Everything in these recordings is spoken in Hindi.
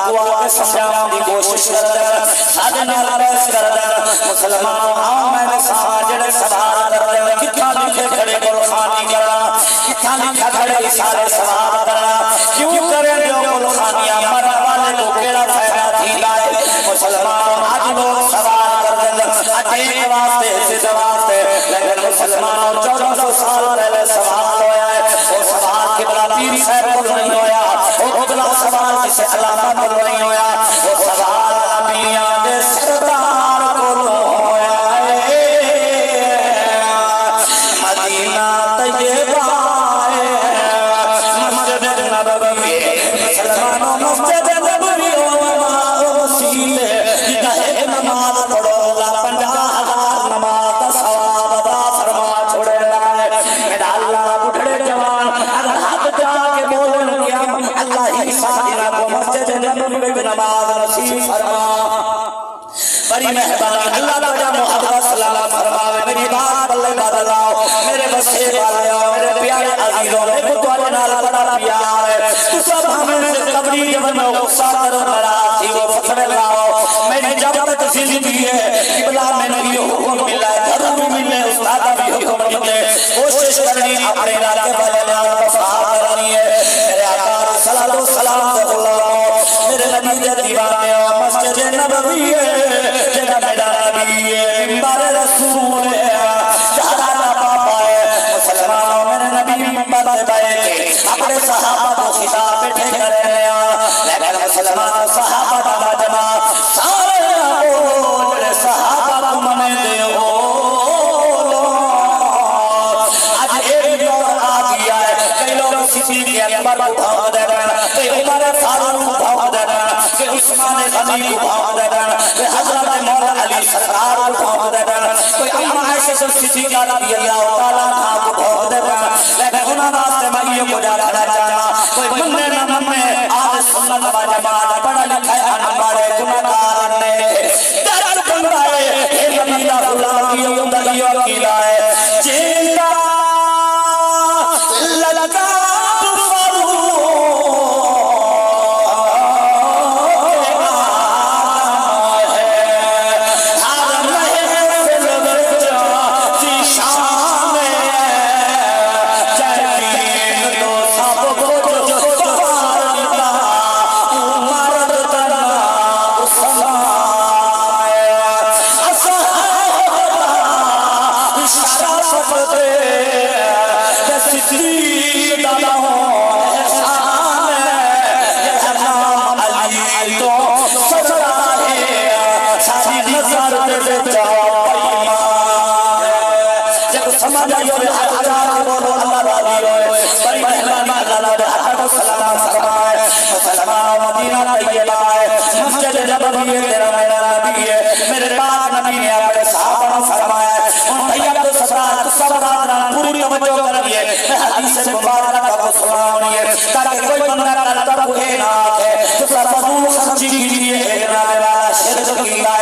को आके समझाने की कोशिश कर दे साडे नाल बहस कर दे मुसलमान आओ मैंने साजड़े सवाल कर दे कितना लिखे खड़े गुलखानी करा कितना लिखा खड़े सारे सवाल करा क्यों करे जो गुलखानियां मरने वाले को केड़ा फायदा थींदा है मुसलमान आज लोग सवाल कर दे अटे वास्ते जिद वास्ते लेकिन मुसलमान 1400 साल पहले सवाल होया है वो सवाल किबला पीर साहब को नहीं होया वो अगला सवाल किसे अल्लामा को नहीं होया वो सवाल नबियां दे सरदार को होया है मदीना तैयबा मस्जिद नबवी मुसलमानों मस्जिद नबवी वसीले जिदा नमाज पढ़ो ला 50,000 नमाज का सवाब अदा फरमा छोड़ेगा मेरा अल्लाह बुढ़े जवान अगर हाथ जाके बोले क्या अल्लाह ही सादिना को मस्जिद नबवी में नमाज नसीब फरमा बड़ी मेहरबानी अल्लाह ताला मोहब्बत सलाम फरमावे मेरी बात बल्ले बदलाओ मेरे बसे वाले मेरे प्यारे अजीजों मेरे तुम्हारे नाल बड़ा प्यार है तू सब हमें कबरी जब में गुस्सा करो नाराज वो फतवे लाओ मेरी जब तक जिंदगी है किबला में नबी हुक्म मिला है घर भी मिले उस्ताद भी हुक्म मिले कोशिश करनी अपने रास्ते वाले नाल वफा करनी है मेरे आका सल्लल्लाहु अलैहि वसल्लम मेरे नबी दे दीवाने मस्जिद नबवी है जेड़ा मेरा नबी है मिंबर रसूल है जहरा का पापा है मुसलमानों मेरे नबी मिंबर पे बैठ के अपने सहाबा को खिताब बैठे कर रहे हैं लेकिन मुसलमान सहाबा का जमा सारे ओ मेरे सहाबा को मने दे हो आज एक दौर आ गया है कई लोग किसी के अंदर भाव दे रहे हैं कई उमर फारूक भाव दे रहे हैं कई उस्मान गनी भाव दे रहे हैं कई हजरत मौला अली सरकार भाव दे रहे हैं कोई अम्मा आयशा सिद्दीका रज़ी अल्लाह तआला अन्हा को भाव दे रहे हैं लेकिन उन्हां वास्ते मैं ये को जाना चाहना कोई मन्ने ना मन्ने आज सुन्नत व जमात पढ़ा लिखा है हमारे गुनाहगार ने दर्द बंदा है हे नबी दा गुलाम ये उंदा ये अकीदा है जिंदा ललका मेरे पाक नबी ने अपने सहाबा फरमाया उन भैया को सब पूरी तवज्जो करिए हदीस मुबारक को सुनाइए ताकि कोई बंदा का कोई ना है तो सब समझी कीजिए नारे वाला शिरक कीजिए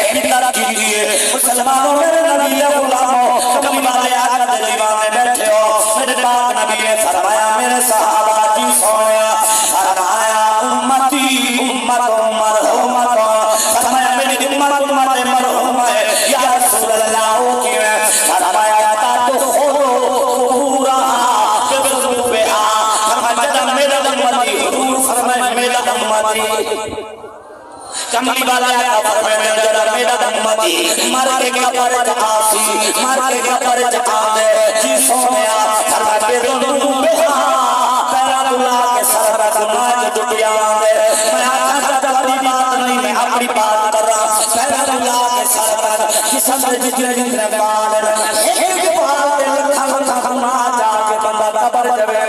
एक बिदअत कीजिए मुसलमानों मेरे नबी के गुलामों कभी वाले आकर दीवाने बैठे हो मेरे पाक नबी ने फरमाया मेरे सहाबा की सोया फरमाया उम्मती उम्मत मरहुमत फरमाया मेरी उम्मत उम्मत मरहुम है या रसूल अल्लाह की फरमाया ता तो पूरा बेहा फरमाया मेरा उम्मती हुजूर फरमाया मेरा उम्मती कमली वाला का फरमाया मेरा उम्मती मर के कब्र आसी मर के कब्र आवे जी सोया फरमाया मेरा बेहा पैरा के सर पर गुनाह दुनिया में मैं आखा वाली बात नहीं मैं अपनी बात कर रहा पैरा के सर पर किस्म जितने जितने बाल एक बात लखा गुनाह जाके बंदा कब्र जवे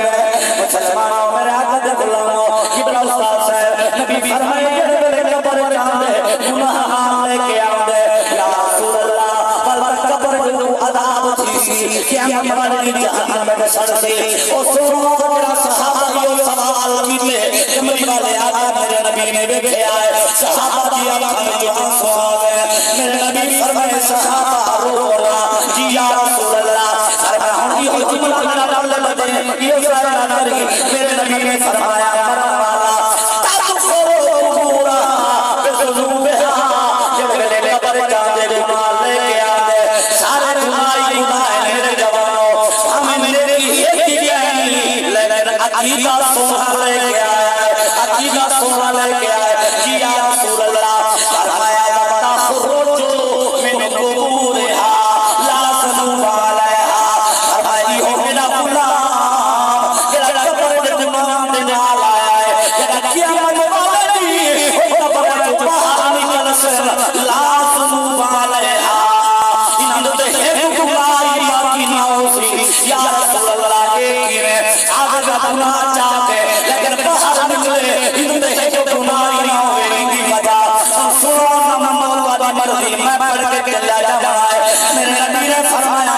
मुसलमानों मेरे आका गुलामों किबला उस्ताद साहब नबी फरमाए कब्र जाने गुनाह लेके आवे या रसूल अल्लाह बल कब्र को अदाब थी क्या हमारी जहन्नम में सड़ से ओ सोना बड़ा सहाबा यो सवाल कीते कमली वाले आका मेरे नबी ने देखे आए सहाबा की आंखों में जो आंसू आ गए मेरे नबी फरमाए सहाबा रो रहा जी या रसूल अल्लाह फरमाया हम ये जुमला ना डाल ले ये सारा ना करी मेरे नबी ने फरमाया मरने वाला ताकत करो अकीदा सोना लेके आया है, अकीदा सोना लेके आया है। जी या रसूल अल्लाह, फरमाया तखरुजु मिन कुबूरिहा ला ज़नुबा अलैहा। फरमाई हो मेरा गुलाम जेड़ा कब्र दे तमाम दे नाल आया है, जेड़ा क़यामत वाली हो कब्र तो बाहर निकल से ला ज़नुबा अलैहा। इन्हां दे एक गुनाह बाकी ना होसी। या रसूल अल्लाह के आगे गुनाह चाहते लेकिन बाहर निकले, इन्हां दे एक गुनाह ना होवे। इनकी वजह सुनो ना मौला मर्जी मैं पढ़ के चला जावा है। मेरे नबी ने फरमाया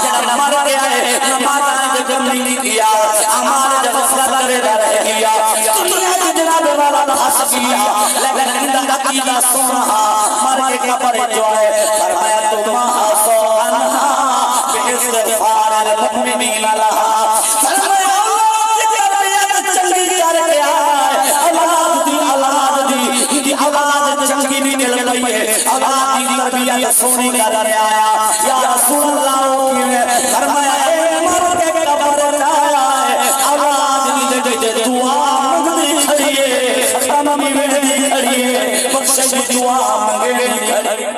जेड़ा मर गया है नमाज ने जब नहीं किया, अमाल जब सदा रह गया, दुनिया के जनाब वाला हंस गया, लेकिन इंदा अकीदा सोना मर के कब्र जो है। फरमाया तुम हंसो अनहा बिइस्तिगफार अल मुमिनीन लहा। फरमाया चंगी कर गया औलाद दी औलाद चंगी नहीं मिल रही है, औलाद दी तरबियत सोनी कर रहा है। या रसूल अल्लाह फरमाया मर के कब्र आया है, औलाद दी दे दुआ मांगनी खड़ी है, सलाम मेरी खड़ी है, बख्श दी दुआ मांगनी खड़ी है।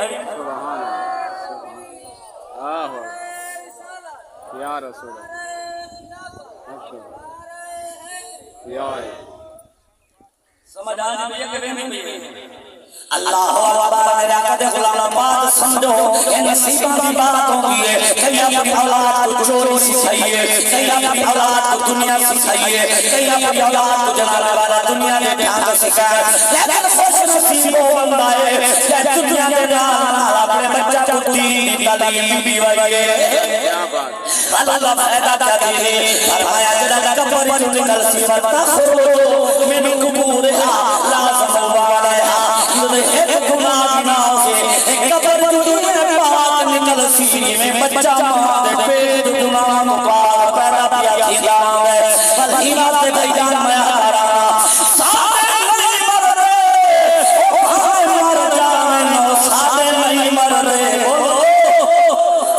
या रसूल समझ आ रही है कि नहीं? अल्लाह अकबर। मेरे आका दे गुलाम बात समझो, ये नसीबा की बात होगी है। कई अपनी औलाद को चोरी सिखाइए, कई अपनी औलाद को दुनिया सिखाइए, कई अपनी औलाद को जनाब वाला दुनिया में ध्यान सिखाए, लेकिन खुश नसीब वो बंदा है कि दुनिया के नाल अपने बच्चा को दीन तालीम दीवाइए। क्या बात अल्लाह फायदा चाहती है। फरमाया जरा कब्र जो निकल सी तखरुजु मिन कुबूरिहा ला ज़नुबा अलैहा। एक गुनाह ना होसे, एक कब्र जो पाक निकल सी में बच्चा मां दे पेट गुनाह पाक पैदा किया थीदा है। बलहीना से बैजान मैं हरा सारे नहीं मर रहे, ओ हाय मर जावे नो सारे नहीं मर रहे।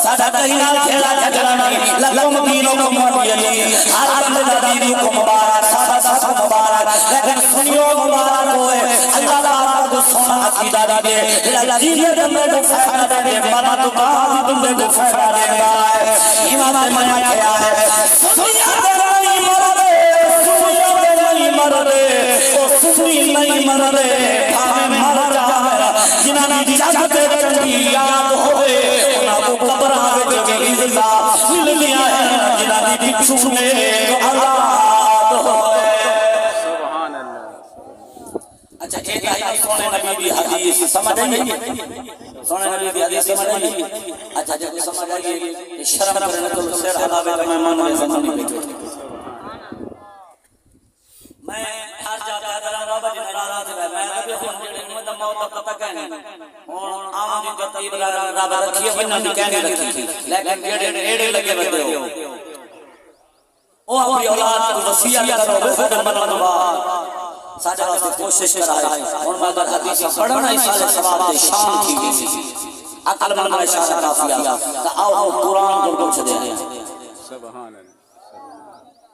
सादा कहिना खेला झगड़ा नहीं लगम दीनों को मोहब्बती हर बंदे दा दीन को मुबारक सादा सादा मुबारक। लेकिन सुनियो मुबारक होए अल्लाह को सोना अकीदा दे लजीयत में जो फायदा दे मना तो बाद तुमने को फायदा देगा है। इमाम ने क्या है सुनिया नहीं मर रहे, सुनिया नहीं मर रहे, ओ सुनी नहीं मर रहे, हमें मर जावे जिन्हां दी जागते चंगी याद होए उन्हां को कब्र आवे के इज़्ज़त मिल गया है, जिन्हां दी बिच्छू ने औलाद होए। सुभान अल्लाह। अच्छा एक आयत सोने नबी की हदीस समझ आई, सोने नबी की हदीस समझ आई। अच्छा जब समझ आई कि शर्म करने को सिर हलावे का मेहमान के सामने बैठे। मैं हर जाता जरा बाबा जी नाराज है, मैं अभी हुन जेड़े मतलब मौत तक कहने हुन आम दी तरतीब रब रखी है बन्ना दी कहने रखी, लेकिन जेड़े एड़े लगे बंदे हो ओ अपनी औलाद को वसीयत करो फिर बनन बाद साडे वास्ते कोशिश कराए। हुन मैं अगर हदीस पढ़ना इस साल सवाब दे शान की अकलमंद में इशारा काफी आ तो आओ कुरान को कुछ दे। सुभान अल्लाह।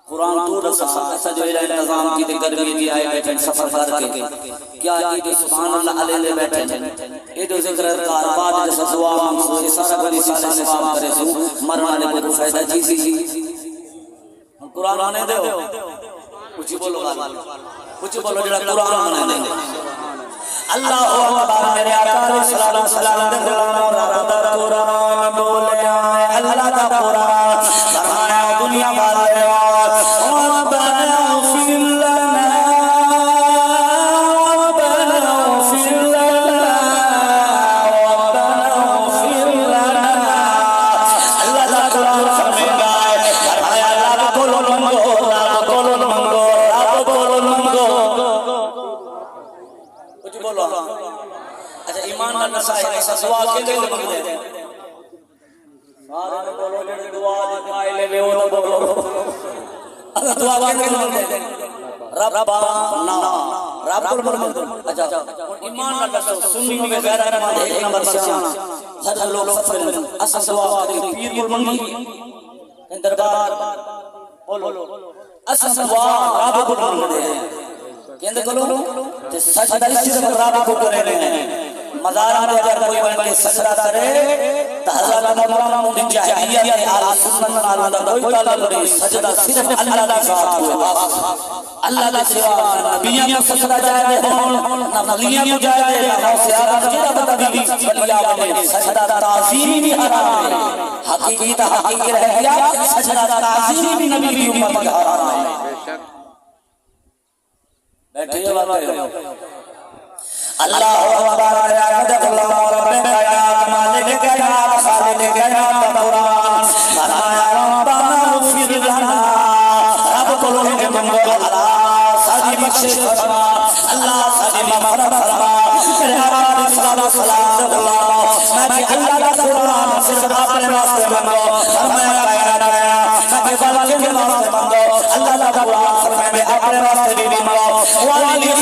कुरान तू रसा ऐसा जो इंतजाम की गर्मी की आए बैठे सफर करके क्या ये सुभान अल्लाह अलैहि बैठे ये जो जिक्र कार बाद जैसा दुआ मांगो ये सारा बड़ी साले सवाब करे सु मरना ने को फायदा चीज कुरान आने दो कुछ बोलो कुछ बोलो जरा कुरान आने दे। अल्लाह अकबर। मेरे आका सल्लल्लाहु अलैहि वसल्लम दे गुलाम रब दा कुरान बोलिया अल्लाह दा कुरान फरमाया दुनिया वाले दुआ के लिए बोलते हैं सारे ने बोलो जे दुआ दी कायले वे वो तो बोलो अगर दुआ के लिए बोलते हैं रब्बाना रब्बुल मरहम। अच्छा ईमान ना दसो सुन्नी में गैरत में एक नंबर से आना हर लोग सफर में असल दुआ के पीर गुल मंगी दरबार असां दुआ रब को मंगदे हैं कहंदे करो ते सजदा सिर्फ रब को करे ने मज़ार में अगर कोई बन के सजदा करे तो हज़रत मौलाना मुफ्ती जाहिलिया के आला सुन्नत नाल कोई ताल्लुक नहीं सजदा सिर्फ अल्लाह के साथ हुआ अल्लाह के सिवा नबियां को सजदा जायज़ हो ना वलियां को जायज़ है ना से आदम जेड़ा बता भी वलिया बने सजदा ताज़ीम भी हराम है हकीकत हकीकत रह गया सजदा ताज़ीम भी नबी की उम्मत का हराम है बैठे हो अल्लाह अकबर या अल्लाह रब्बे या मालिक या खालिक या कुरान फरमाया रब्बना फिर लना रब बोलो के मंगो अल्लाह सादी बख्शे फरमा अल्लाह सादी मगफरत फरमा मेरे आका सल्लल्लाहु अलैहि वसल्लम मैं अल्लाह का कुरान सिर्फ अपने वास्ते मंगो फरमाया गया मैं बाबा के वास्ते मंगो अल्लाह का कुरान फरमाया अपने वास्ते भी मंगो वाली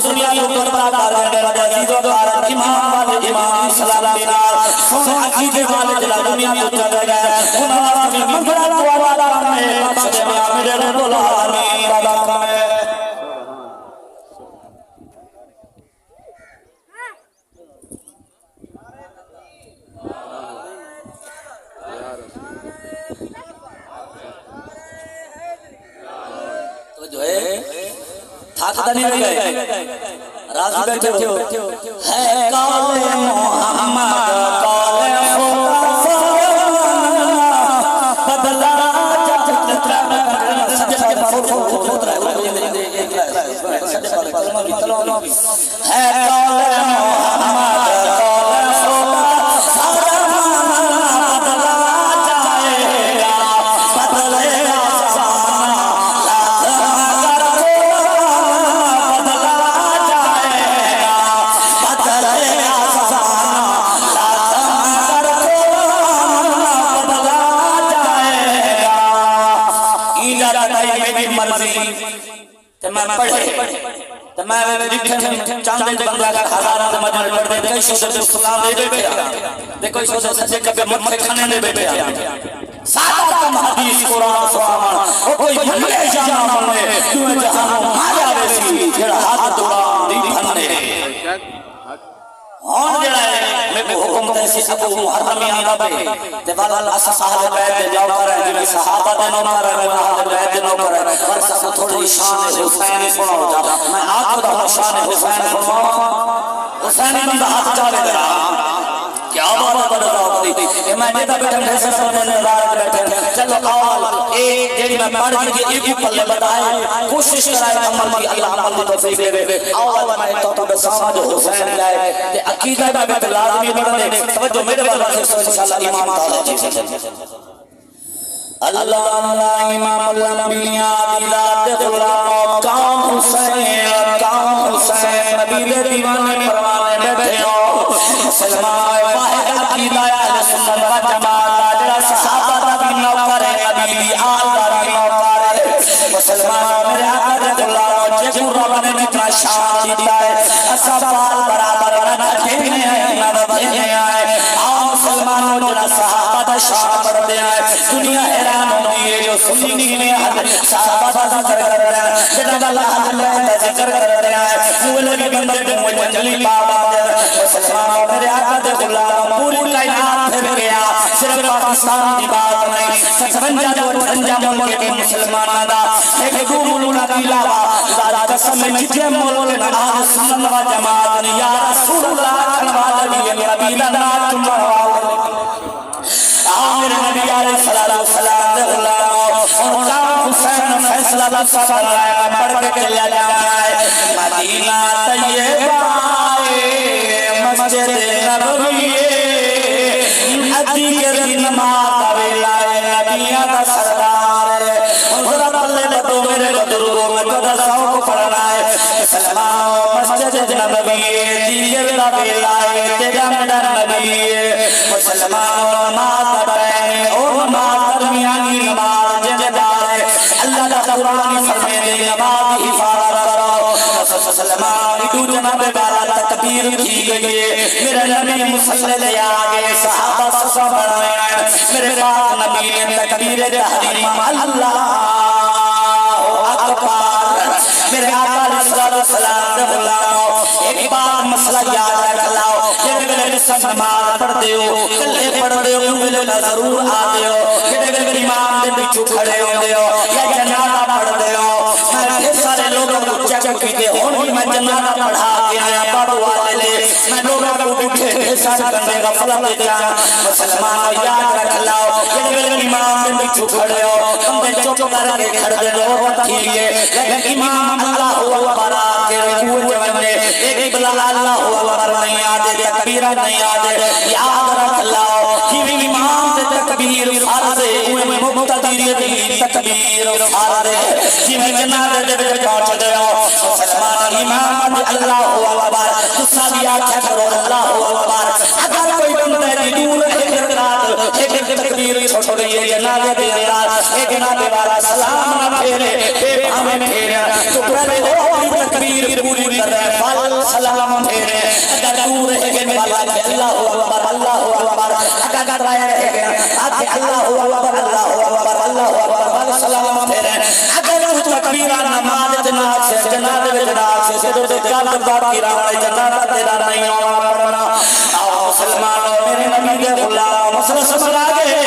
दुनिया के ऊपर बड़ा करने वाले अजीजों का ईमान वाले ईमान सलाम देना सोने अकीदे वाले जला दुनिया में उतर गए उन्होंने भी मंगला वाला में बख्श दे मेरे रब्बुल आमीन बाबा में तो जो है थाकता नहीं गए राजी बैठे हो है कौले मोहम्मद कौले बदला है चांदे बंगला का हजारों के मजर पड़ दे कई शोध सलाम दे बैठे दे कोई शोध सच्चे कबे मथे खाने दे बैठे सादा कम हदीस कुरान सुभान ओ कोई भले जाना मने तू जहां माया वैसी जेड़ा हाथ दुआ दी फन्ने और जेड़ा मैं को हुक्म दे सी अबू मुहर्रम आंदा पे ते वाला असहाब बैठ जाओ करे जिने सहाबा दे नो करे अहले बैत नो करे पर सब थोड़ी शान हुसैन सुनाओ जा मैं आपको दा शान हुसैन सुनाओ हुसैन बंदा हाथ चाले दे क्या बात बता दी ए मैं नेता बैठे थे सब ने नजार बैठे चलो आओ ए जेडी मैं पढ़ के एक पल्ले बताए कोशिश कराए अमल की अल्लाह अमल की तौफीक दे आओ मैं तो बसामा जो हुसैन लाए ते अकीदा में लाजमी पढ़ने तवज्जो मेरे बाबा से इंशाल्लाह ईमान ताला जी अल्लाह इमामुल अंबिया दिलात गुलाम काम हुसैन नबी दे दीवाने परवाने बैठे हो मुसलमान वाहिद अकीदा अहले सुन्नत व जमात जेड़ा सहाबा दा भी नौकर है नबी दी आल दा भी नौकर है मुसलमान मेरे आका दे गुलाम जे रब ने इतना शान दिया है असा बाल बराबर न खेने हैं न बचने हैं आओ मुसलमानों जेड़ा सहाबा दा शान पढ़ते हैं दुनिया हैरान होती है जो सुन्नी ने सहाबा दा जिक्र कर रहा है जेड़ा अल्लाह दा जिक्र कर रहा है वो भी बंदे को मंजली बाबा मुसलमानों मेरे आका दे गुलाम पूरी कायनात फिर गया सिर्फ पाकिस्तान की बात नहीं 55 मुल्क के मुसलमानों दा एक गुमुल का इलावा ज़रा कसम जिते मुल्क में अहले सुन्नत व जमात ने या रसूल अल्लाह खलवाला भी नबी दा नाम मरवा आमिर नबी अलैहिस्सलातु वस्सलाम दे गुलाम और काम हुसैन फैसला दा सलाया पढ़ के चला जाए मदीना तैयबा मस्जिद नबवी अदी के दिन नमाज वेला नबिया दा सरदार और बल्ले बतो मेरे बुजुर्गों में तो शौक पढ़ना है सलाम मस्जिद नबवी दी दा वेला तेरा मेरा नबी मुसलमान नमाज पढ़े और नमाज दरमियानी नमाज जदार अल्लाह कुरान फरमाए दे नमाज हिफाजत करो सल्लल्लाहु इदु जनाब वाला तकबीर की गई है मेरे नबी मुसल्ले आगे सहाबा सब बनाए मेरे पाक नबी ने तकबीर तहरीम अल्लाह अकबर मेरे आका सल्लल्लाहु अलैहि वसल्लम एक बार मसला याद रख लाओ जेड़े वेले सब नमाज पढ़दे हो कल्ले पढ़दे हो वेले जरूर आते हो जेड़े वेले इमाम दे पिछू खड़े होंदे हो या जनाजा पढ़दे हो मैं फिर सारे लोगों को चेक कीते हुन भी मैं जनाजा पढ़ा के आया बाबू वाले मैं लोगों को उठे हिसाब करने का फल दे दिया मुसलमान याद रख लाओ जेड़े वेले इमाम दे पिछू खड़े हो बंदे चुप करके खड़े रहो ठीक है लेकिन इमाम अल्लाहु अकबर के रुकू जवने एक बिलाल अल्लाहु अकबर नहीं आते तकबीरा नहीं आते याद रख लाओ कि इमाम दे तकबीर फर्ज है उमे मुक्तदी दी तकबीर फर्ज है जिवें जनाजे दे विच पहुंचदे हो मुसलमान इमाम अल्लाहु अकबर तुसा भी आख्या करो अल्लाहु अकबर अगर कोई बंदा दी दूर एक रात एक तकबीर छोड़ गई है जनाजे दे अंदर एक जनाजे वाला सलाम ना फेरे हमें फेरे तो पहले वो तकबीर पूरी कर रहा है फल सलाम फेरे अगर दूर है वाला अल्लाहु अकबर अगर रहा है आते अल्लाहु अकबर अल्लाहु अकबर फल सलाम फेरे अगर वो तकबीर नमाज जनाजे में जनाजे से तो चाल बाकी रहा जनाजा तेरा नहीं होना आओ मुसलमानों मेरे नबी के गुलाम मुसलमान आगे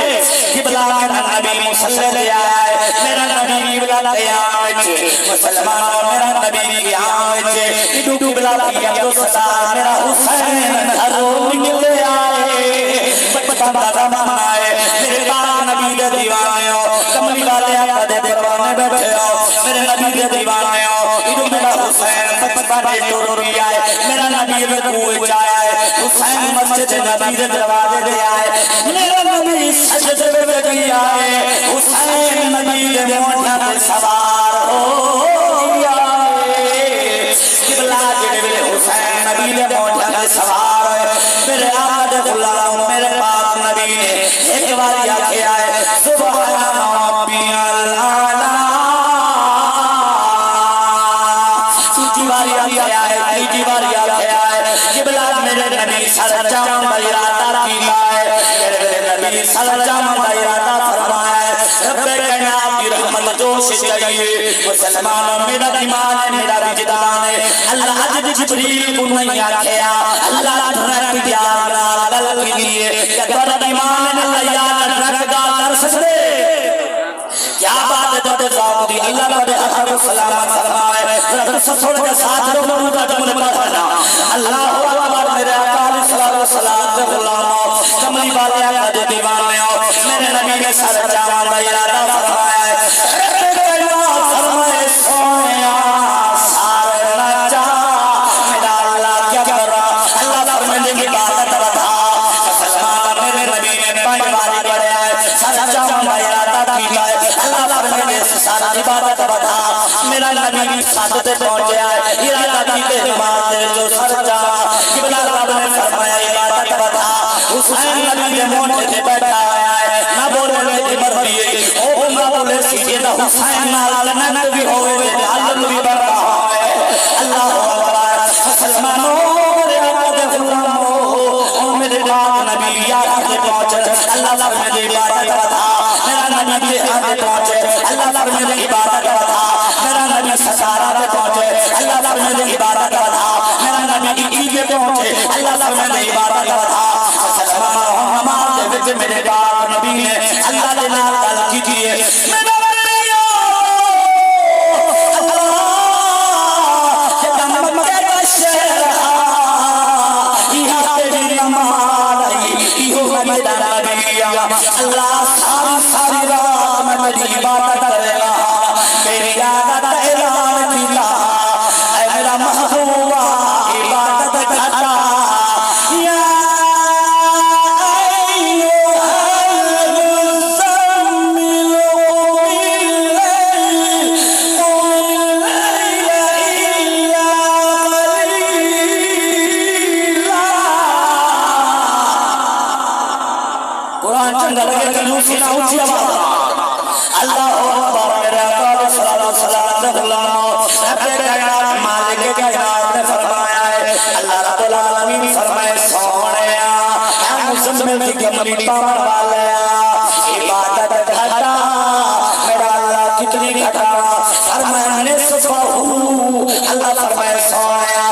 किबला का नबी मुसल्ले आए मेरा नबी किबला क़यामत मुसलमानों मेरा नबी क़यामत इदु किबला की अब्दुल सत्तार मेरा हुसैन हरो निकले आए बड़ा मनाए मेरे पाक नबी दे दीवाने कमली वाले आका दे दरबार में बैठे हो मेरे नबी दे दीवाने इदु मेरा हुसैन बड़े टोर आए मेरा नबी रुकू जाए हुसैन मस्जिद नबी दे दरवाजे दे आए मेरा नबी सजदे में गया है हुसैन नबी दे मोढ़ा पे सवार हो गया है किबला जेड़े हुसैन नबी दे मोढ़ा पे सवार है मेरे आका दे गुलाम मेरे पाक नबी ने एक बार आख्या है सुभान रब्बियल आला दूसरी बार आख्या है तीसरी बार आख्या है किबला मेरे नबी सरजम का इरादा किया है मेरे नबी सरजम का इरादा फरमाया है रब्बे कायनात की रहमत जोश से चाहिए मुसलमानों मेरा ईमान है मेरा विजदान है अल्लाह हज जिब्रील को नहीं आख्या अल्लाह रब प्यार लाल के लिए तेरा ईमान है अल्लाह यार रब का कर सकते क्या बात है तो जाऊंगी अल्लाह बड़े हर सलाम फरमाए रब ससुर के साथ रो मरुदा जमल पढ़ना अल्लाहु अकबर मेरे आका सल्लल्लाहु अलैहि वसल्लम गुलाम कमली वाले आका दे दीवाने मेरे नबी ने सर जान का इरादा फरमाया फरमाए सोया सारे ना जा मेरा अल्लाह क्या कर रहा अल्लाह फरमाने की बात बता सल्लल्लाहु मेरे नबी ने पांच बार पढ़ा है सर जान का इरादा किया है अल्लाह फरमाने सारा इबादत बता मेरा नबी सादत पहुंच गया है इरादा की के बाद जो सर जा किबला रब ने फरमाया इबादत बता हुसैन नबी के मोढ़े पे बैठा है ना बोले की मर्जी है ओ ना बोले सीधे ना हुसैन नाल नन भी होवे आलम भी बड़ा है अल्लाहु अकबर मुसलमानों मेरे आका दे गुलामो ओ मेरे पाक नबी यार के पहुंचे अल्लाह फरमाए इबादत बता मेरा नबी के आगे पहुंचे अल्लाह फरमाए इबादत बता मेरा नबी ससारा पे पहुंचे अल्लाह फरमाए इबादत बता मेरा नबी ईद पे पहुंचे अल्लाह फरमाए इबादत बता मुसलमानों हमारे विच मेरे पाक नबी ने अल्लाह दे नाल गल कीजिए मेरा अल्लाह सारी सारी रात में मेरी इबादत करेगा तेरी इबादत ऐलान किया ऐ मेरा महबूबा इबादत करता या कुरान चंगा लगे कलू से ना ऊंची आवाज अल्लाह अकबर मेरे आका सल्लल्लाहु मंगनी पावन वाले इबादत घटा मेरा अल्लाह कितनी घटा फरमाने सुबहू अल्लाह फरमाए सोया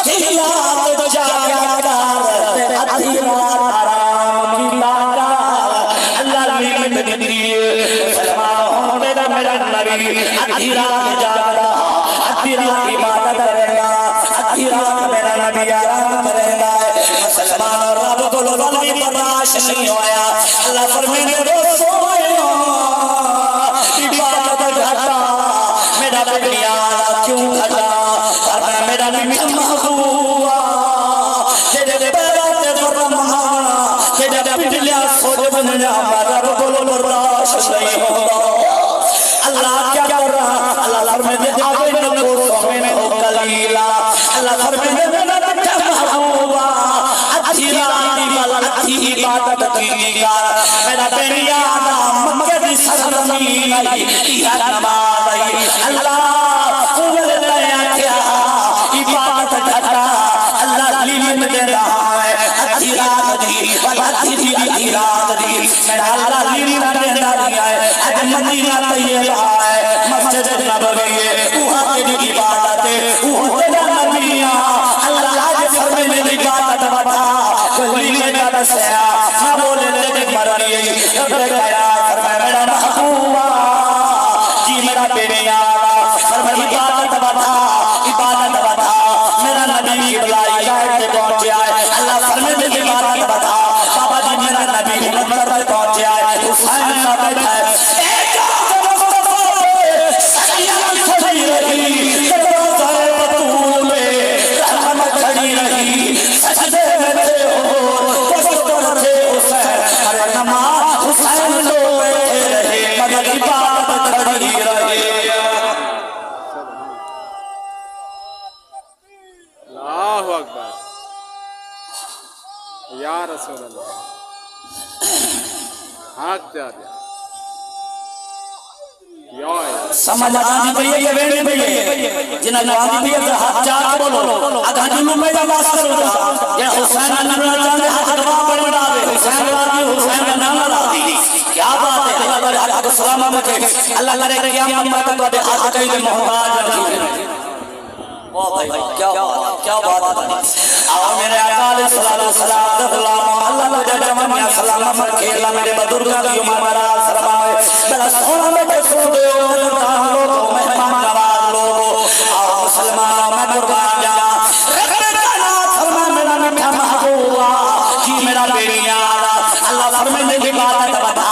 आधी रात जाया कर आधी रात आराम की तारा अल्लाह लिमिट दी मुसलमान मेरा नबी आधी रात जागा आधी रात इबादत करेगा आधी रात मेरा नबी आराम करेगा मुसलमान रब को लोली बर्दाश्त नहीं होया अल्लाह फरमाने दो सोया इबादत घटा मेरा दुनिया क्यों घटा फरमाया मेरा नबी महबूबा तेरे पैरों पे फरमाना तेरे पिटलिया सोच बनना रब को बर्दाश्त नहीं होगा अल्लाह क्या कर रहा अल्लाह फरमाने आगे न कोरो में हो कलीला अल्लाह फरमाने मेरा नबी महबूबा अच्छी रानी वाला अच्छी इबादत कीजिएगा मेरा बेरिया मक्के की सरजमीन आई या नमाज आई अल्लाह उंगल दया क्या इबादत घटा अल्लाह लिमिट दे रहा है अच्छी रात दी वाला अच्छी रात दी मेरा अल्लाह लिमिट दे रहा है आज मदीना तैयार है मस्जिद नबवी है वहां की इबादत है वहां का नबिया अल्लाह आज फरमाने की इबादत बता कोई में दसया ना बोले लेके मरनी गया फरमाया मेरा महबूबा जी मेरा बेरिया फरमाया इबादत बता मेरा नबी की बुलाई गायब पहुंचे आए अल्लाह फरमाने की इबादत बता बाबा जी मेरा नबी मंदिर में पहुंचे आए हुसैन का बैठा है एक मुस्तफा सैयद खड़ी रही दरवाजे बतूल में रहमत खड़ी रही सजदे में थे हो दस्तूर थे हुसैन अरे नमाज हुसैन लो बैठे रहे मगर इबादत खड़ी रही अल्लाहु अकबर या रसूल अल्लाह हाथ जा समझ आनी भैया ये वेणी भैया जिना नवाजी भैया से हाथ चार बोलो आधा जुलूम में जा बात करो ये हुसैन नबी जाने हाथ दबा पड़े डाले हुसैन वाली हुसैन का नाम लाती क्या बात है अल्लाह ताला को सलाम मचे अल्लाह करे कियामत में तो दे हाथ कई दे मोहब्बत वाह भाई क्या बात है आओ मेरे आका सल्लल्लाहु अलैहि वसल्लम अल्लाह ने जमाना सलाम रखे अल्लाह मेरे बुजुर्गों की उम्र दराज फरमाए बड़ा सोना में सो दो लोगों मेहमान नवाज लोगों आओ मुसलमानों में कुर्बान जा रब का नाम फरमा मेरा मीठा महबूबा जी मेरा बेरिया अल्लाह फरमाने की बात बता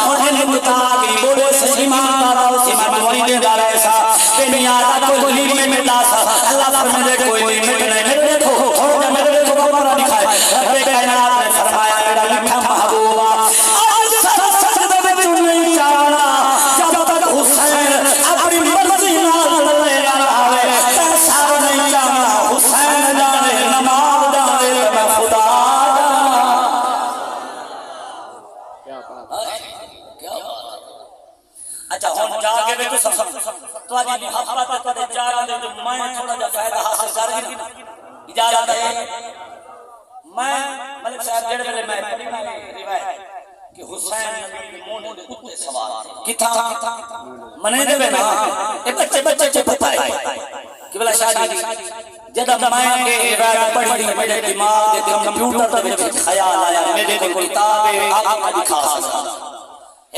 उन्हें मुताबी बोले सलीमान का सीमा मोई दे डाले सा बेनिया का कोई में दास अल्लाह फरमाने कोई लिमिट नहीं मेरे देखो थोड़ा मेरे देखो बाबा दिखाए रब कायनात ने फरमाया मेरा मीठा महबूबा आज सजदे में तू नहीं जाना जब तक हुसैन अपनी मर्जी नाल ले आवे ऐसा नहीं जाना हुसैन जाने नमाज जाने मैं खुदा क्या बात अच्छा हम जाके देखो सब तो आज मोहब्बत तो जान दे तो मैं थोड़ा सा फायदा हासिल कर इजाजत है मैं मलिक साहब जेड़े मेरे मैं पढ़ी ना रिवायत कि हुसैन नबी के मुंह दे उत्ते सवार किथा मने देवे ना ए बच्चे बच्चे पता है कि भला शादी जब मैं के रिवायत पढ़ी मेरे दिमाग दे कंप्यूटर दे विच ख्याल आया मेरे को किताब है आप दिखा सकता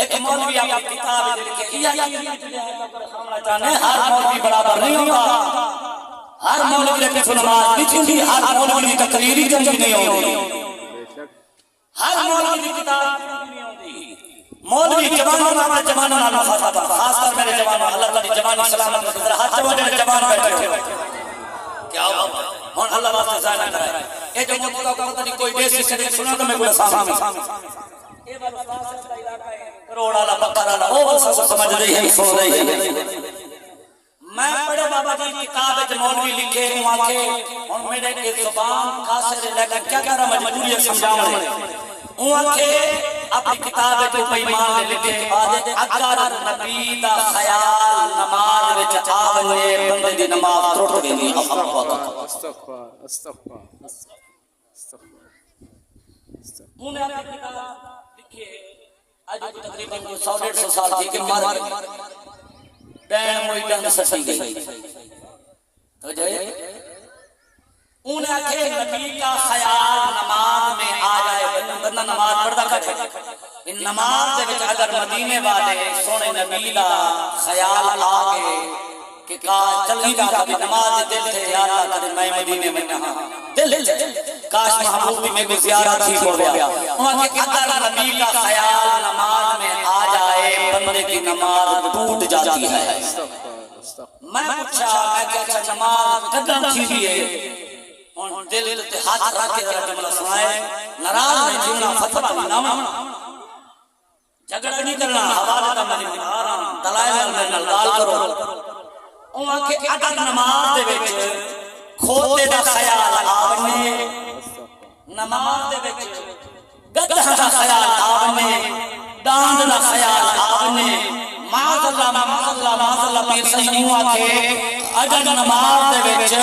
एक मौलवी आपकी किताब लिखे किया सामना चाहने हर मौलवी बराबर नहीं होता हर मौलवी के पीछे नमाज लिखी हर मौलवी की तकरीरी जंग नहीं होती हर मौलवी की किताब नहीं होती मौलवी जवानों का जमाना ना खाता खासकर मेरे जवान अल्लाह ताला जवान सलामत कर हर जवान जवान बैठे हुए क्या हुन अल्लाह वास्ते जाना करे ए जो मुद्दा का पता नहीं कोई देश से सुना तो मैं बोला सामने ए बाबा का इलाका है करोड़ वाला बकरा वाला वो सब समझ रही है सो रही है मैं पढ़े बाबा जी की किताब में मौलवी लिखे वहां के और मेरे के जुबान कासिर लेकर क्या क्या मजबूरी है समझाने वहां के अपनी किताब में जो बेईमान ने लिखे अगर नबी दा ख्याल नमाज विच आवे बंदे दी नमाज टुट गई अस्तगफुर अस्तगफुर अस्तगफुर अस्तगफुर उन्हें अपनी किताब लिखी है आज तकरीबन 100-150 साल की मर डैन मोई डंग ससी गई तो जो उन्हें आखे नबी का ख्याल नमाज में आ जाए बंदा नमाज पढ़दा करे इन नमाज दे विच अगर मदीने वाले सोने नबी दा ख्याल आ गए कि का चली दा कभी नमाज दिल थे यार करे मैं मदीने में नहा दिल काश महबूब भी मेरे ज़ियारत ही हो गया वहां के अगर नबी का ख्याल नमाज में आ जाए बंदे की नमाज टूट जाती है मैं पूछा मैं क्या नमाज कदम थी है और दिल ते हाथ रख के जरा जुमला सुनाए नाराज नहीं जुमला फतवा ना झगड़ा नहीं करना हवाला का मैं बता रहा हूं दलाइल में नलगाल करो उहां के अगर नमाज दे विच खोते दा ख्याल आवने नमाज दे विच गधा दा ख्याल आवने डांड दा ख्याल आवने माज़अल्लाह पीर सही हुआ के अगर नमाज दे विच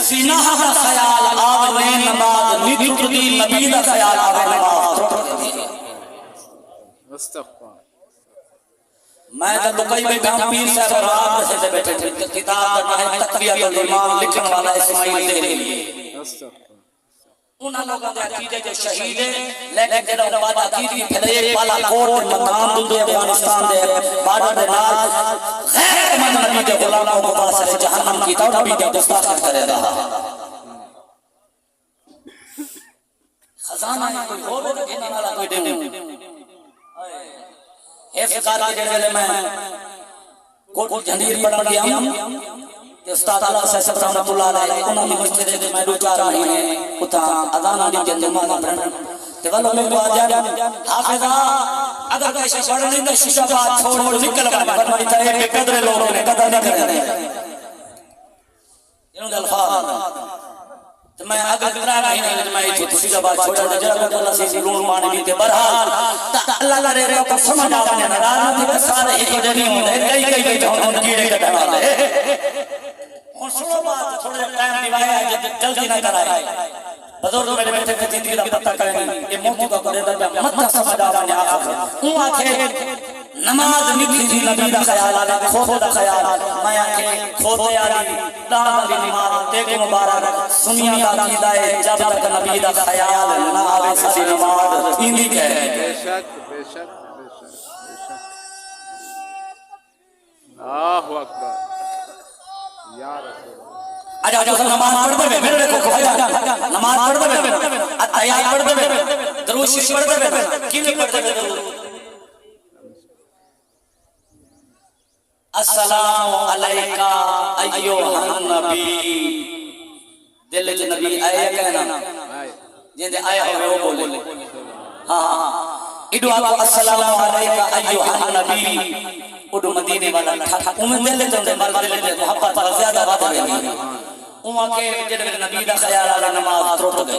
सिनाह दा ख्याल आवने नमाज नहीं टुटदी नबी दा ख्याल आवे नमाज टुटदी अस्तगफुर मैं तो कई बैठा पीर साहब रात से बैठे थे किताब का नाम तक़वियतुल ईमान लिखने वाला इस्माइल देरी अस्तगफुर उन लोगों के अकीदे जो शहीद है लेकिन जेड़ा बाद अकीदी फैले वाला कोट मकाम दुनिया अफगानिस्तान दे बॉर्डर दे नाल गैर मन नबी के गुलामों को पास जहन्नम की तौर नबी के गुस्ताखी करेगा खजाना कोई होवे तो गिनने वाला कोई दे इस कार के जगह मैं कोट जंजीर पढ़ गया कि उस्ताद अला साहब रहमतुल्लाह अलैहि उन्होंने मस्जिद में मैं 2-4 महीने उता अजान दी के नमाज पढ़न ते वालो में तो आ जा हाफिजा अगर कैसे पढ़ नहीं तो शीशा बात छोड़ निकल फरमाई था ये कदर लोग ने कदर नहीं करते इन अल्फाज तो मैं अगर करा नहीं मैं ये शीशा बात छोड़ दे जरा को अल्लाह से लूण पानी के बहरहाल अल्लाह करे रे को समझ आवे ना रात के सारे एक जनी होंदे कई जो कीड़े कटवा दे और सुनो बात थोड़ा टाइम दिवाया है जल्दी ना कराए बुजुर्ग मेरे बैठे थे जिंदगी का पता करें ये मौत का करे दर मत समझ आवे आखिर ऊ आखे नमाज निकली थी नबी दा ख्याल आला खोते दा ख्याल मैं आखे खोते आली दान दी नमाज ते मुबारक सुनिया दा कीदा है जब तक नबी दा ख्याल ना आवे सही नमाज इंदी है बेशक बेशक बेशक बेशक अल्लाहु अकबर या रसूल आजा जो नमाज पढ़ दे मेरे को खोया नमाज पढ़ दे अतायात पढ़ दे दरूद शरीफ पढ़ दे किने पढ़ दे दरूद अस्सलामु अलैका अय्युहन नबी दिल च नबी आया कहना जिंदे आया होवे वो बोले हां इडो आपको अस्सलामु अलैका अय्युहन नबी उडो मदीने वाला ठा उम्र दिल च मर दिल च मोहब्बत ज्यादा बढ़ गई उवा के जेड़े नबी दा ख्याल आला नमाज टूट गई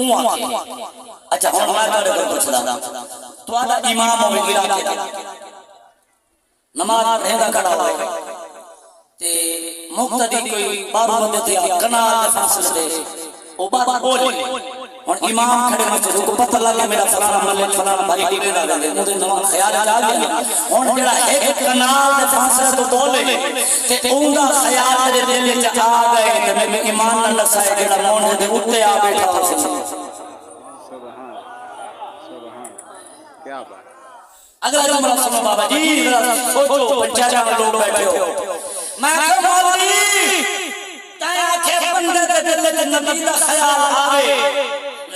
उवा के अच्छा हुन मैं तेरे को पूछदा तोड़ा इमाम होवे इलाके नमाज पढ़ेगा खड़ा होए ते मुक्तदी कोई बारू बंदे ते कनाल दे फासले दे ओ बात बोले हुन इमाम खड़े मस्जिद को पता लगे मेरा फलाना मल्ले फलाना भाई कीने ना गए मुझे नमाज ख्याल आ गया हुन जेड़ा एक कनाल दे फासले तो बोले ते ओंदा ख्याल तेरे दिल च आ गए ते मैं ईमान न लसाए जेड़ा मोंडे दे उत्ते आ बैठा हो सुभान सुभान क्या बात अगर जुमला सुनो बाबा जी सोचो पंचायत में लोग बैठे हो मैं कह मौलवी ताया के बंदे दे दिल च नबी दा ख्याल आवे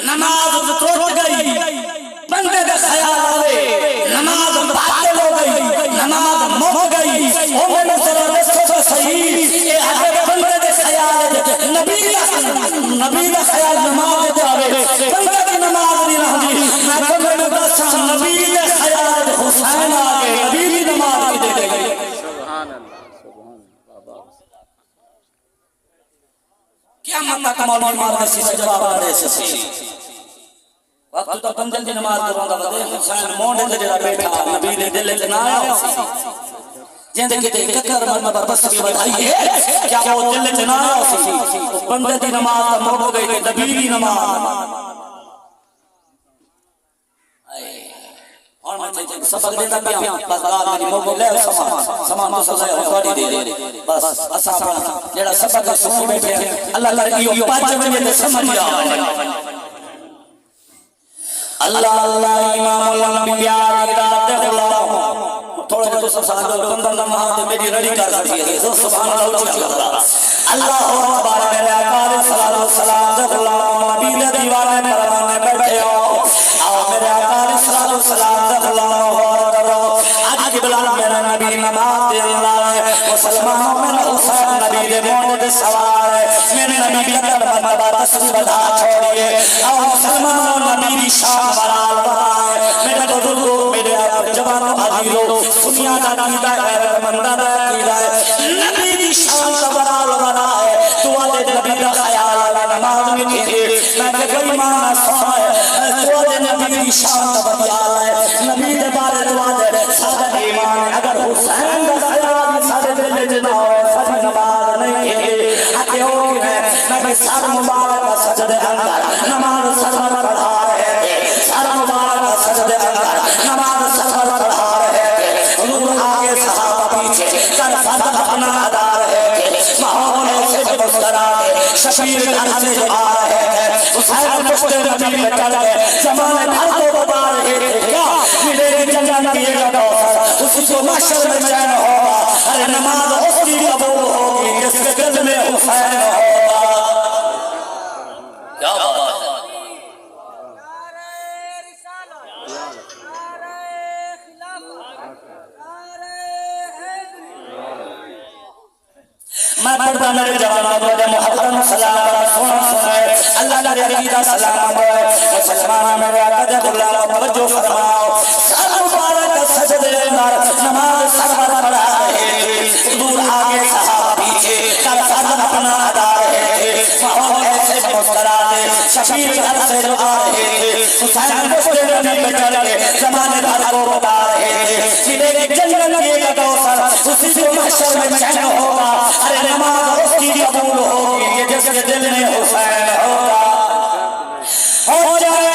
नमाज टूट गई बंदे दा ख्याल आवे नमाज बातिल हो गई नमाज मुक गई ओ मेरे जरा सोचो सही ये अगर बंदे दे ख्याल नबी दा ख्याल नमाज दे आवे बंदे दी नमाज नहीं रहंदी मैं कहंदा बस नबी दे ख्याल हुसैन आ गए नबी दी नमाज दे गई सुभान अल्लाह बाबा क्या मत मौलवी मार से जवाब दे से वक्त तो बंदे दी नमाज करूंगा बदे हुसैन मोंडे ते जेड़ा बैठा नबी दे दिल च ना आया जिंदे किते ककर मन बस भी बढ़ाई है क्या वो दिल च ना आया बंदे दी नमाज मुक गई ते नबी दी नमाज सबक देता पिया बस बात मेरी मोह ले समान तो सजा होड़ी दे बस असा जेड़ा सबक सुन बैठे अल्लाह अल्लाह यो पांच बजे ने समझ आ अल्लाह अल्लाह इमामुल अंबिया रात गुलाम थोड़े तो साधु बंदा महाद मेरी रड़ी कर सकती है तो सुभान अल्लाह अल्लाह अकबर मेरे आका सल्लल्लाहु अलैहि वसल्लम गुलाम नबी ने दीवार में परवाने बैठे हो आओ मेरे आका सल्लल्लाहु अलैहि वसल्लम गुलाम करो आज की बिलाल मेरा नबी नमाज अल्लाह मुसलमानों में हुसैन नबी दे मोड़ दे सवार मेरे नबी का मर्तबा तस्वीर बधा छोड़िए आओ मुसलमानों नबी की शान बराल बनाए मेरे बुजुर्गों मेरे जवानों हाजिरों दुनिया का दीदा है मंदा है नबी की शान का बराल बनाए दुआ दे नबी का ख्याल नमाज में कीजिए मैं कोई माना सोए दुआ दे नबी की शान का बराल है नबी के बारे दुआ दे सादा ईमान अगर हुसैन का ख्याल सारे दिल में ना हो सच नमाज नहीं है आके हो मैं सर मुबारक सजदे अंदर नमाज सजदा पढ़ा रहे सर मुबारक सजदे अंदर नमाज सजदा पढ़ा रहे हुजूर आगे सहाबा पीछे कर सजदा अपना अदा रहे माहौल से मुस्कुराए शबीर घर से जो आ रहे हैं हुसैन मुझसे नबी में चल गए जमाने भर को बता रहे थे क्या मिलेगी जन्नत की कौसर उसको महशर में चैन होगा अरे नमाज उसकी कबूल होगी जिसके दिल में हुसैन होगा क्या बात है मैं पढ़ता मेरे जवानों मेरे मुहर्रम सलाम सुना सुनाए अल्लाह ने अकीदा सलाम है मुसलमान मेरे आका गुलाम तवज्जो फरमाओ सर मुबारक सजदे अंदर नमाज सरवर पढ़ा रहे दूर आगे सहाबा पीछे कर सजदा अपना अदा रहे माहौल ऐसे मुस्कुराते शबीर घर से जो आ रहे हुसैन मुझसे नबी में चल के जमाने भर को बता रहे मिलेगी जन्नत की कौसर उसी को महशर में चैन होगा अरे नमाज उसकी कबूल होगी ये जिसके दिल में हुसैन होगा हो जाए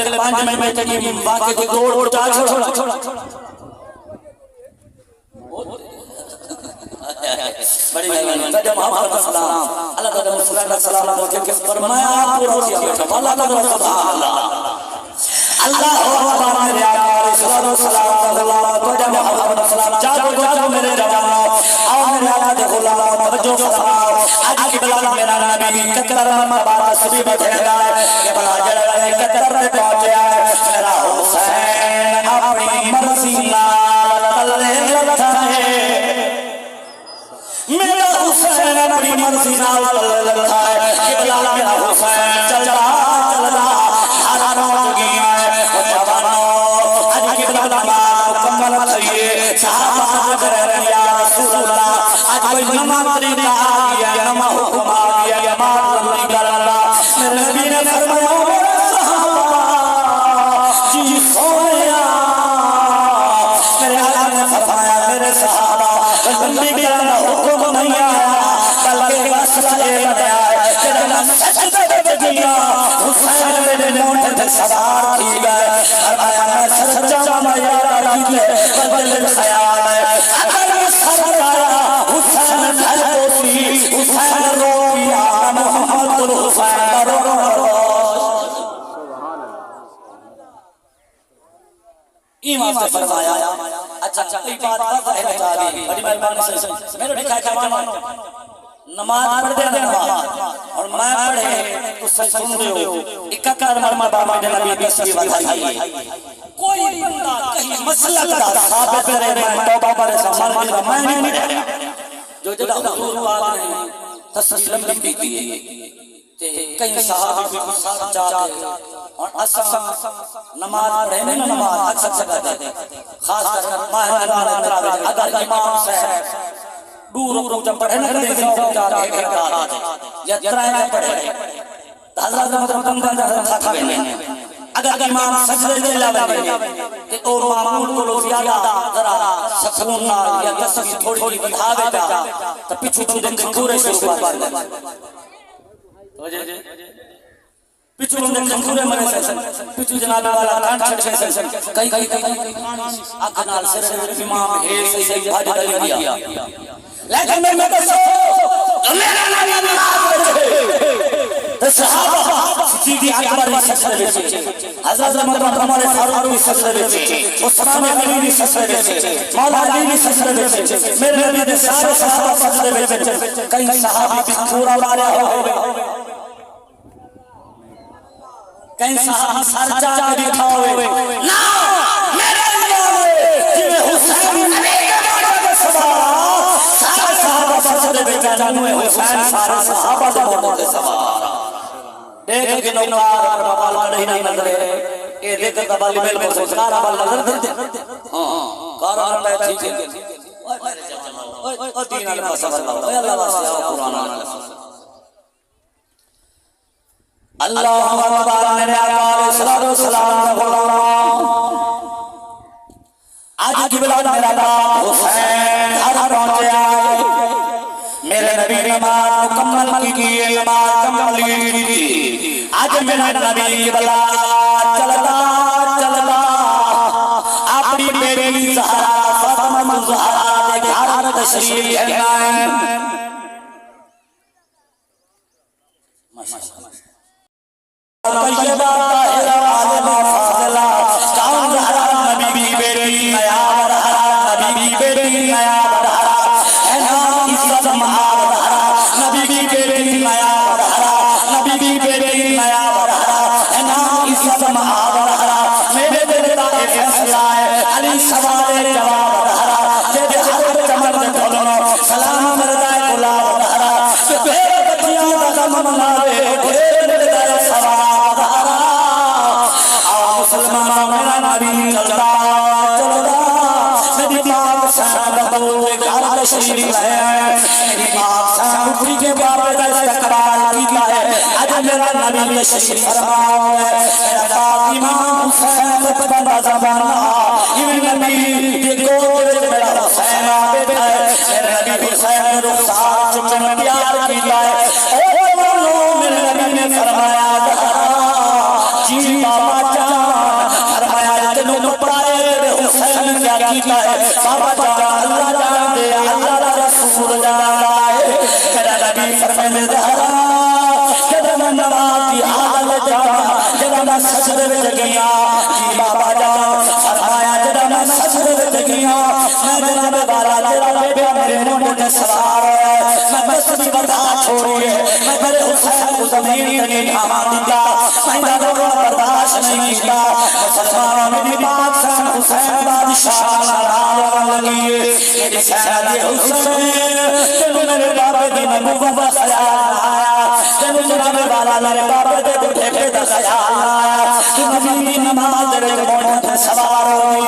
अगले 5 मिनट में तक बाकी को दौड़ चाल छोड़ा बड़ी मेहरबानी जब मोहम्मद सल्लल्लाहु अल्लाह ताला मुस्लिम सलाम के फरमाया पूरा किया अल्लाह ताला सुभान अल्लाह अल्लाह अकबर मेरे आका सल्लल्लाहु अलैहि वसल्लम मोहम्मद सल्लल्लाहु जाओ मेरे जवानों आओ मेरे आका के गुलाम तवज्जो फरमाओ आज की बिलाल मेरा नबी कतर मबारा सभी बैठेगा के बला जड़ा कतर पे पहुंचे मेरा हुसैन अपनी मर्जी नाल तले लथा है मेरा हुसैन अपनी मर्जी नाल तले लथा है के बिलाल मेरा हुसैन चलदा चलदा हारा हो गया है जवानों आज की बिलाल मुकम्मल थइए सहाबा करे या रसूल अल्लाह आज कोई नमाज नहीं आ गया नमा हुक्म आ गया या मालूम नहीं कर अल्लाह मेरे नबी ने फरमाया मेरे सहाबा जी सोया मेरे आका ने फरमाया मेरे सहाबा नबी का हुक्म नहीं आया बल्कि मसला ये बताया तेरा नाम सजदे में गया हुसैन मेरे मोंढे पे सवार की गए फरमाया मैं सच्चा माया कीजिए बदल ख्याल है अगर सरकारा हुसैन घर पोसी हुसैन रो पिया मोहम्मद हुसैन रो इमाम से फरमाया अच्छा एक बात है बड़ी मेहरबानी से मेरे दिखाए क्या मानो नमाज पढ़ दे नमाज और मैं पढ़े तो सही सुन रहे हो इकक्कर मरमर बाबा ने नबी की सही बताई कोई बंदा कहीं मसला का साबित करे मैं तौबा करे समझ में मैं नहीं पढ़ा जो जदा हुजूर पाक ने तस्लीम भी की ते कई सहाबा भी साथ जाते और असा नमाज पढ़े में नमाज अक्सर जगह दे खास कर माह रमजान अगर इमाम साहब दूर जब पढ़े न करे या तराया पढ़े हज़रत अगर इमाम सजदे में लावे ते ओ मामूल को ज्यादा जरा सुकून नाल या तसबीह थोड़ी बढ़ावे ता तो पिछु तुम देख पूरे शुरू कर दे पिछु तुम देख पूरे मरे से पिछु जनाब वाला कान छड़ से कई आंख नाल सिर इमाम है सही भाज दे दिया लेकिन मैं तो मेरा नबी नमाज पढ़े तो सहाबा सिद्दीक अकबर ने सजदे में हज़रत उमर फारूक ने सजदे में उस्मान गनी ने सजदे में मौला अली ने सजदे में मेरे नबी ने सारे सहाबा सजदे में कई सहाबा भी पूरा मारे हो कई सहाबा सर जा के बैठा हुए ना मेरे इमाम जिन्हें हुसैन नबी के मौला के सवार सारे सहाबा सजदे में जानू है हुसैन सारे सहाबा के मौला के सवार देख के नौकार और बाबा नहीं नजर है ये देख के बाबा मेल में संस्कार बाबा नजर दे हां कारण है ठीक है ओ दीन अल्लाह सल्लल्लाहु अलैहि अल्लाह कुरान अल्लाहु अकबर मेरे आका सल्लल्लाहु अलैहि वसल्लम आज की बिलाद मेरा बाप हुसैन घर पहुंचे आए मेरे नबी ने नमाज मुकम्मल की नमाज कंप्लीट की आज मेरा नबी बला चलता चलता अपनी बेटी ज़हरा फातिमा ज़हरा के घर तशरीफ ले आए तैयबा ताहिरा आलिमा फाज़िला कौन ज़हरा नबी की बेटी नया नबी की बेटी नया है नाम इज्जत नबी की बेटी नया नबी की बेटी नया है नाम इज्जत मेरे दिल का फैसला है अली सवाल जवाब तेरे हर कमर में बोलना सलाम मरदा गुलाब के बेर बच्चियों का गम मनावे ढेर मेरा सवाल आ मुसलमान मेरा नबी चलता चलता नबी पाक साहब घर तशरीफ है नबी पाक साहब के बारे में इस्तकबाल किया है आज मेरा नबी तशरीफ फरमाया है मेरा फातिमा हुसैन बंदा जमाना इब्न नबी ये गोद में मेरा हुसैन बैठा है मेरा नबी हुसैन रुखसार चुम्बन प्यार किया है ओ बोलो मेरे नबी ने फरमाया जी बाबा जान फरमाया तेनू पाए हुसैन क्या किया है बाबा जान अल्लाह जान दे अल्लाह दा रसूल जान है मेरा नबी फरमाया ज़हरा जब मैं नमाज की हालत जब मैं सजदे में गया जी बाबा जान फरमाया जब मैं सजदे में गया मैं जनाब वाला तेरा बेटा मेरे मुंह में सवार है मैं बस भी बर्दाश्त छोड़िए मैं मेरे हुसैन को ज़मीन तक ढामा दिया मैं दर्द बर्दाश्त नहीं किया मुसलमानों मेरी बात सुन हुसैन बादशाह नाराज लगी मेरे सैयद हुसैन तेरे मेरे बाबे दी नबुव्वत ख्याल आया तेरे जनाब वाला मेरे बाबे दे बेटे दा ख्याल आया कि नबी की नमाज तेरे मुंह में सवार हो गई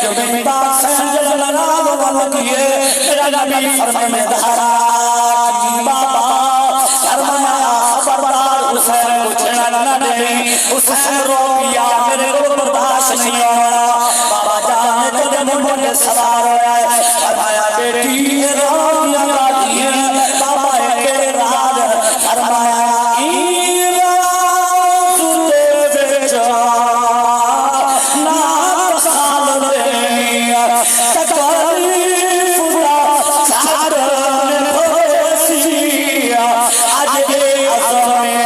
जो मेरी बात सुन जब नमाज लगी मेरा नबी फरमाए ज़हरा जी बाबा फरमाया खबरदार हुसैन को छेड़ा न दे हुसैन रो पिया मेरे को बर्दाश्त नहीं होना बाबा जान तेरे मुंह में सवार होया है फरमाया बेटी ये रो पिया गाती है बाबा के राज फरमाया ई राज ते बेचा ना खाल दे तकलीफ पूरा सार में भोसिया आज के असमे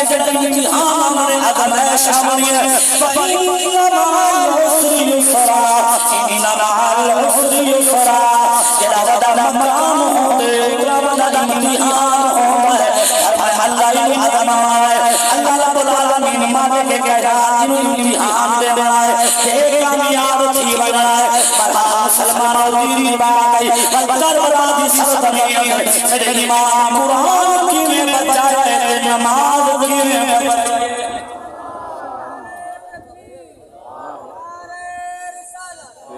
जड़ी हां ने अदम शामनिए फइन्ना माल उसरी युसरा इन्ना माल उसरी युसरा जड़ा वदा मकाम होते वदा इम्तिहान होवे अल्लाह अदम अल्लाह रब्बुल आलमीन माने के कहा जिनु इम्तिहान दे बनाए के कामयाब थी बनाए पर मुसलमान और दीनी बाई बदर बरादी सरदनी मेरे इमाम कुरान की में बचाए नमाज की में बचाए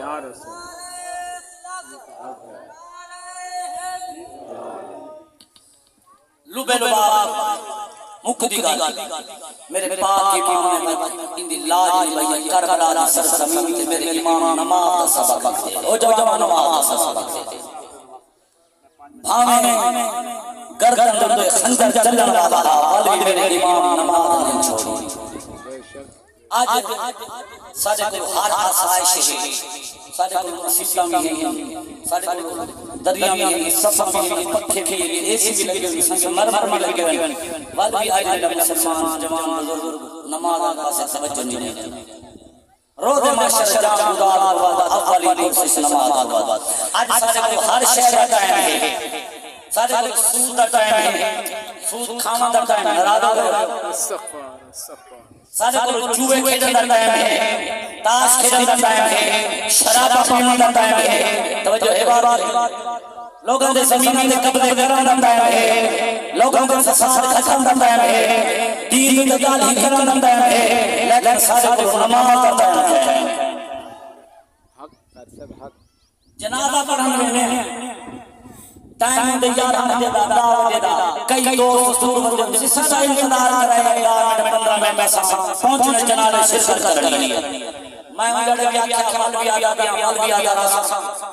या रसूल लुबेलुबा मुक्ति गाल मेरे पाक इमाम ने इंदी लाज भई करबला दी सरजमीन ते मेरे इमाम नमाज सबक दे ओ जवान नमाज सबक दे भावे गर्दन दे खंजर चलन वाला वाली मेरे इमाम नमाज नहीं छोड़ी आज साडे को हर आसाइश है साडे को सिस्टम है साडे को दरिया में सब में पक्के के एसी भी लगे हुए संग मरमर में लगे हुए वाली आज मुसलमान जवान बुजुर्ग नमाज का से तवज्जो नहीं है रोज माशर जाम उदार अव्वली कोशिश नमाज आज साडे को हर शहर का टाइम है साडे को सूद का टाइम है सूद खाना का टाइम है राधा साडे को जुए खेलने का टाइम है ताश खेलने का टाइम है शराब पीने का टाइम है तवज्जो है बात लोगों के जमीन में कब्जे करने का टाइम है लोगों के फसाद खत्म का टाइम है दीन की गाली करने का टाइम है लेकिन साडे को नमाज का टाइम है हक सब हक जनाजा पढ़ने में टाइम दे 11 बजे दा 10 बजे दा कई दोस्त दूर बजे सारा इंतजार कर रहे हैं 15 मिनट में पहुंचने जनाजे शिरकत करनी है मैं उधर गया क्या कमाल भी आ गया रहा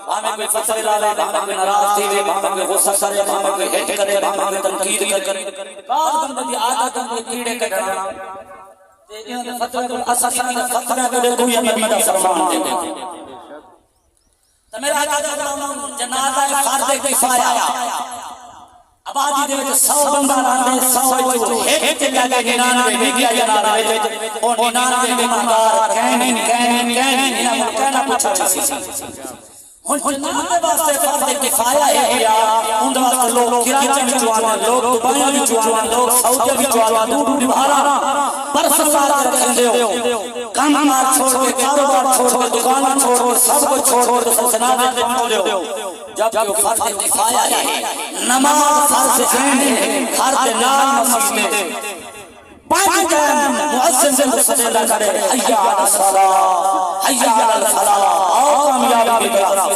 हमें कोई फसले लावे हमें कोई नाराज थी वे हमें कोई गुस्सा करे हमें कोई हेट करे हमें कोई तनकीद करे बात बंदी आदत में कीड़े कटना ते इन फतवे को असली फतवे को कोई नबी का फरमान दे दे तो मेरा जनाजा फर्द किफाया आबादी दे 100 बंदा रहंदे 100 एक ते लगे 99 विग्या जनाजा ओ 99 ईमानदार कहने इना कहना पूछा हुन जनाजे वास्ते फर्द किफाया है या उन वास्ते लोग कराची में जवान लोग दुबई में जवान लोग सऊदी में जवान दूर निभारा पर फसाद रखंदे हो काम मार छोड़ के कारोबार छोड़ के दुकान छोड़ के सब कुछ छोड़ के जनाजे पे पहुंचे हो जब वो फर्ज किफाया है नमाज फर्ज ऐन है हर नाम मस्जिद में पांच टाइम मुअज्जिन से सजदा करे हय्या अला सलाह हय्या अला फलाह आओ कामयाबी की तरफ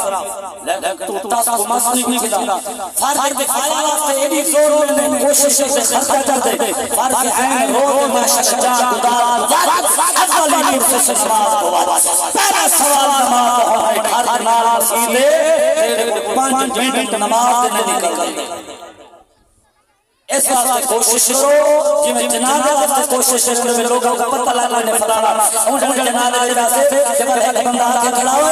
लेकिन तू तास को मस्जिद नहीं खिला फर्ज किफाया वास्ते एडी जोर में कोशिश से खर्चा कर दे फर्ज ऐन रोज माशा उदार अव्वली से नमाज को पहला सवाल नमाज हमारे घर नाल मस्जिद है 5 मिनट नमाज नहीं निकल इस वास्ते कोशिश करो जिਵੇਂ जनाजे वास्ते कोशिश करो लोगों को पता लगाने फलाना उन जनाजे के वास्ते जब एक बंदा आके खड़ा हो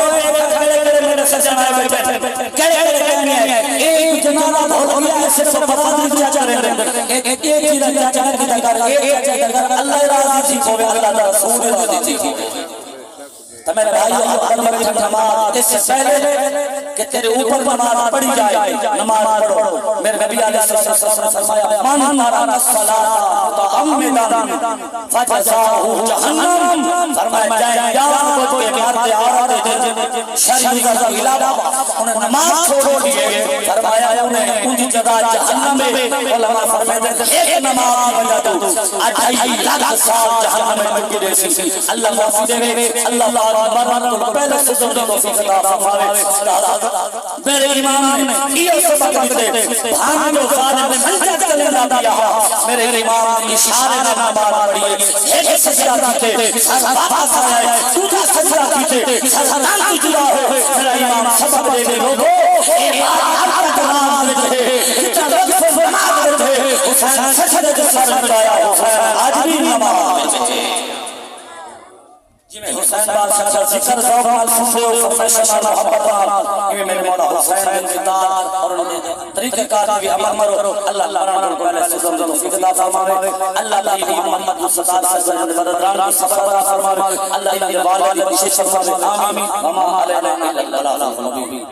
खड़े मेरे सज्जन आए बैठे खड़े कहने एक जनाजा हो गया सिर्फ पता नहीं क्या कर रहे हैं एक ही चाचा की दरगाह एक चाचा दरगाह अल्लाह राजी होवे अल्लाह दा रसूल राजी होवे तो मेरे भाइयों अकबर में नमाज इससे पहले कि तेरे ऊपर नमाज पढ़ी जाए नमाज पढ़ो मेरे नबी अलैहिस्सलाम ने फरमाया मन मारा सलात मुतअम्मिदन फजजाहु जहन्नम फरमाया जाए को के प्यार से औरत शरीर का इलावा उन्हें नमाज छोड़ दिए फरमाया उन्हें उनकी जगह जहन्नम में उलमा फरमाते एक नमाज बजा दो 28 लाख साल जहन्नम में गिरे सी अल्लाह माफी देवे अल्लाह अकबर पहले से जो फरमावे मेरे इमाम ने ये सबक दे भान जो सारे खंजर चले दिया मेरे इमाम ने इशारे में नमाज पढ़ी एक सजदा कीते वापस आया दूसरा सजदा कीते सलाम जुड़ा है मेरा इमाम सबक दे लोगो इबादत का नाम दे जितना लोग नमाज पढ़ते हुसैन सजदे के सर लगाया हुसैन आज भी नमाज में जिमे हुसैन हुसैन बादशाह का जिक्र ज़ौक़ सुनते हो फरमाइश मोहब्बत ये मेरे मौला हुसैन की तात और तरीक़ेकार भी अमल करो अल्लाह ताला को पहले सुज़म तौफीक अता फरमावे अल्लाह ताला मोहम्मद मुस्तफा सल्लल्लाहु अलैहि वसल्लम की सबर अता फरमावे अल्लाह इनके वालिद विशेष फरमावे आमीन व मा अलैना इल्ला अल-बलागुल मुबीन।